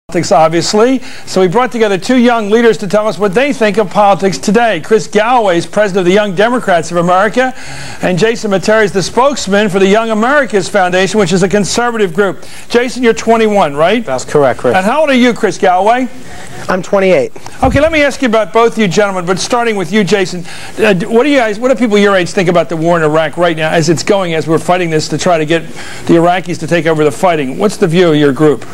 Politics, obviously. So we brought together two young leaders to tell us what they think of politics today. Chris Galloway is president of the Young Democrats of America, and Jason Mattera is the spokesman for the Young Americas Foundation, which is a conservative group. Jason, you're 21, right? That's correct, Chris. And how old are you, Chris Galloway? I'm 28. Okay, let me ask you about both you gentlemen, but starting with you, Jason. What do people your age think about the war in Iraq right now as it's going, as we're fighting this to try to get the Iraqis to take over the fighting? What's the view of your group?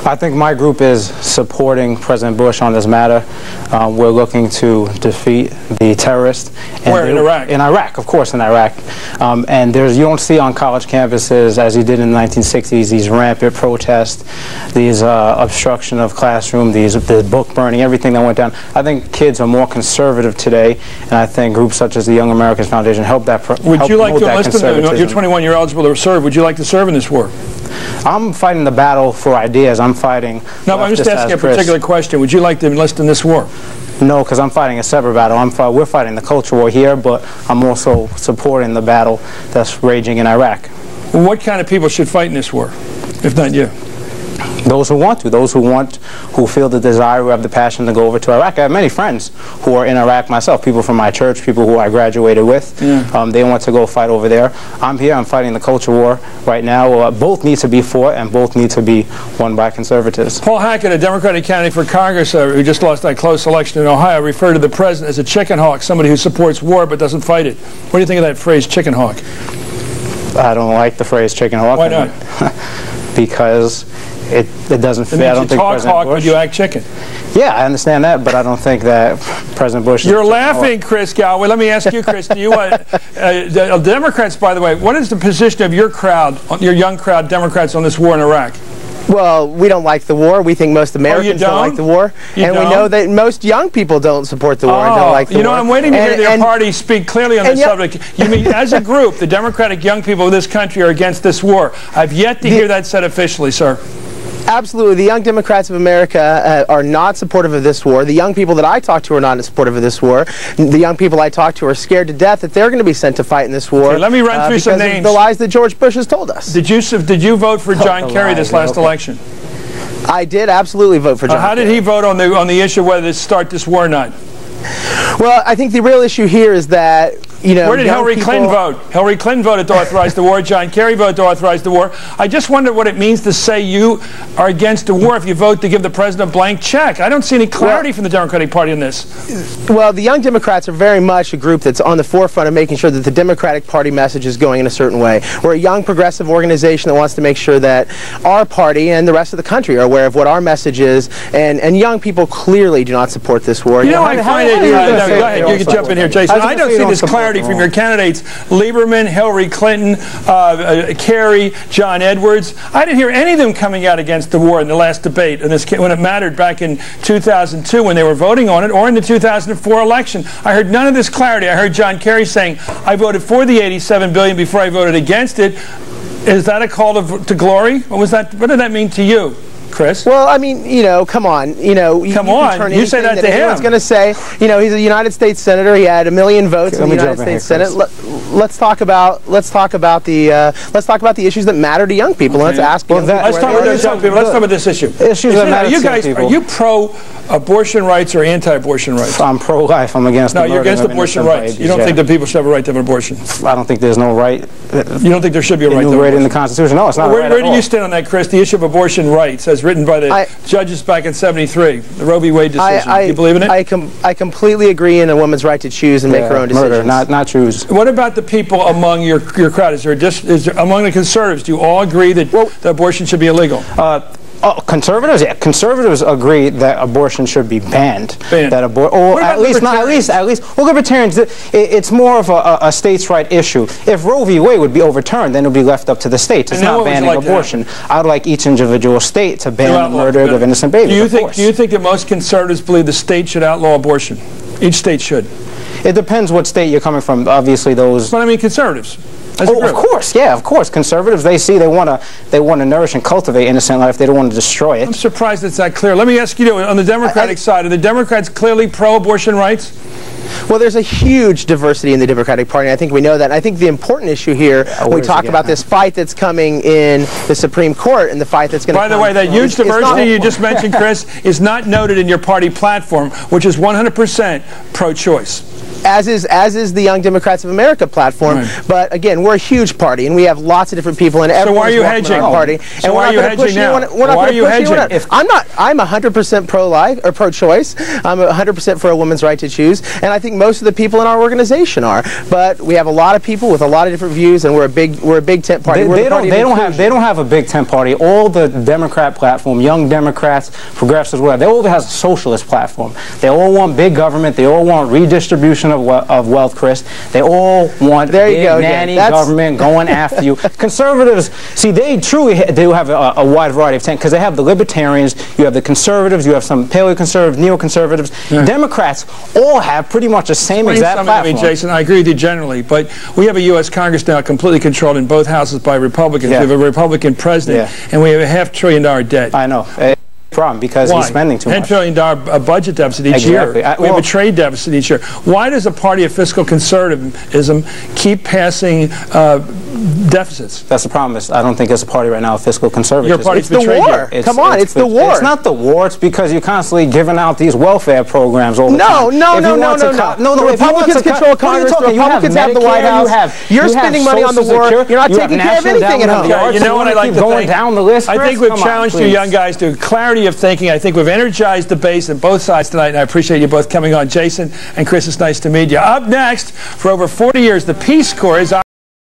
I think my group is supporting President Bush on this matter. We're looking to defeat the terrorists. Where, in Iraq? In Iraq, of course, in Iraq. And you don't see on college campuses, as you did in the 1960s, these rampant protests, these obstruction of classroom, the book burning, everything that went down. I think kids are more conservative today, and I think groups such as the Young Americans Foundation help that. Would you like to enlist in? You're 21. You're eligible to serve. Would you like to serve in this war? I'm fighting the battle for ideas. I'm fighting. No, I'm just asking a particular question. Would you like to enlist in this war? No, because I'm fighting a separate battle. We're fighting the culture war here, but I'm also supporting the battle that's raging in Iraq. Well, what kind of people should fight in this war, if not you? Those who want to, who feel the desire, who have the passion to go over to Iraq. I have many friends who are in Iraq myself, people from my church, people who I graduated with. Yeah. They want to go fight over there. I'm here, I'm fighting the culture war right now. Both need to be fought, and both need to be won by conservatives. Paul Hackett, a Democratic candidate for Congress who just lost that close election in Ohio, referred to the president as a chicken hawk, somebody who supports war but doesn't fight it. What do you think of that phrase, chicken hawk? I don't like the phrase chicken hawk. Why not? Because it doesn't fit. I don't think President Bush. But you act chicken. Yeah, I understand that, but I don't think that President Bush. You're laughing, Chris Galloway. Let me ask you, Chris. Do you, the Democrats, by the way, what is the position of your crowd, your young crowd, Democrats, on this war in Iraq? Well, we don't like the war. We think most Americans don't like the war. And we know that most young people don't support the war and don't like the war. You know, I'm waiting to hear their party speak clearly on this subject. You mean, as a group, the Democratic young people of this country are against this war. I've yet to hear that said officially, sir. Absolutely. The Young Democrats of America are not supportive of this war. The young people that I talk to are not supportive of this war. The young people I talk to are scared to death that they're going to be sent to fight in this war. Okay, let me run through some names. Of the lies that George Bush has told us. Did you vote for John Kerry this last election? I did absolutely vote for John Kerry. How did he vote on the issue of whether to start this war or not? Well, I think the real issue here is that, you know, where did Hillary Clinton vote? Hillary Clinton voted to authorize the war. John Kerry voted to authorize the war. I just wonder what it means to say you are against the war if you vote to give the president a blank check. I don't see any clarity from the Democratic Party on this. Well, the Young Democrats are very much a group that's on the forefront of making sure that the Democratic Party message is going in a certain way. We're a young progressive organization that wants to make sure that our party and the rest of the country are aware of what our message is, and young people clearly do not support this war. You know, I find it. Go ahead, you can jump in here, Jason. I don't see this clarity from your candidates, Lieberman, Hillary Clinton, Kerry, John Edwards. I didn't hear any of them coming out against the war in the last debate when it mattered back in 2002 when they were voting on it, or in the 2004 election. I heard none of this clarity. I heard John Kerry saying, I voted for the $87 billion before I voted against it. Is that a call to glory? What did that mean to you, Chris? Well, I mean, you know, come on. You know, you say that to him. Anyone's going to say, you know, he's a United States senator. He had 1 million votes in the United States Senate. Let's talk about the issues that matter to young people. Okay. Let's ask people. Let's talk about this issue. Issues that matter to young people. Are you pro-abortion rights or anti-abortion rights? I'm pro-life. I'm against. No, you're against abortion rights. You don't think that people should have a right to have an abortion? I don't think there's no right. You don't think there should be a right to abortion? In the Constitution? No, it's not. Where do you stand on that, Chris? The issue of abortion rights, as written by the judges back in '73, the Roe v. Wade decision. Do you believe in it? I completely agree in a woman's right to choose and make her own decisions. Murder, not choose. What about the people among your crowd? Is there among the conservatives? Do you all agree that abortion should be illegal? Conservatives, yeah. Conservatives agree that abortion should be banned. That or at least well, libertarians, it's more of a states' right issue. If Roe v. Wade would be overturned, then it would be left up to the states. It's not banning abortion. I'd like each individual state to ban the murder of innocent babies. Do you think that most conservatives believe the state should outlaw abortion? Each state should. It depends what state you're coming from. Obviously, those. But I mean, conservatives. Oh, of course, yeah, of course. Conservatives, they want to nourish and cultivate innocent life. They don't want to destroy it. I'm surprised it's that clear. Let me ask you, on the Democratic side, are the Democrats clearly pro-abortion rights? Well, there's a huge diversity in the Democratic Party. I think we know that. And I think the important issue here, when we talk about this fight that's coming in the Supreme Court and the fight that's going to By the way, that huge diversity you just mentioned, Chris, is not noted in your party platform, which is 100% pro-choice. As is the Young Democrats of America platform. Right. But again, we're a huge party, and we have lots of different people, and everyone's so why are you hedging? Our party. So and why are you hedging now? Why are you hedging? I'm 100% pro-life or pro-choice. I'm 100% for a woman's right to choose, and I think most of the people in our organization are. But we have a lot of people with a lot of different views, and we're a big tent party. They don't have a big tent party. All the Democrat platform, Young Democrats, progressives, whatever, they all have a socialist platform. They all want big government. They all want redistribution of wealth, Chris. They all want big nanny government going after you. Conservatives, see, they truly do have a wide variety of tent because they have the libertarians, you have the conservatives, you have some paleoconservatives, neoconservatives. Yeah. Democrats all have pretty much the same exact platform. Jason, I agree with you generally, but we have a U.S. Congress now completely controlled in both houses by Republicans. Yeah. We have a Republican president, and we have a $500 billion debt. I know. Problem because he's spending too much. $10 billion budget deficit each year. We have a trade deficit each year. Why does a party of fiscal conservatism keep passing deficits? That's the problem. I don't think it's a party right now of fiscal conservatism. Your party's the war. Come on, it's the war. It's not the war. It's because you're constantly giving out these welfare programs all the time. No. The Republicans control Congress. The Republicans have the White House. You're spending money on the war. You're not taking care of anything at home. You know what I like to think? Down the list. I think we've challenged you young guys to clarity of thinking. I think we've energized the base on both sides tonight, and I appreciate you both coming on. Jason and Chris, it's nice to meet you. Up next, for over 40 years, the Peace Corps is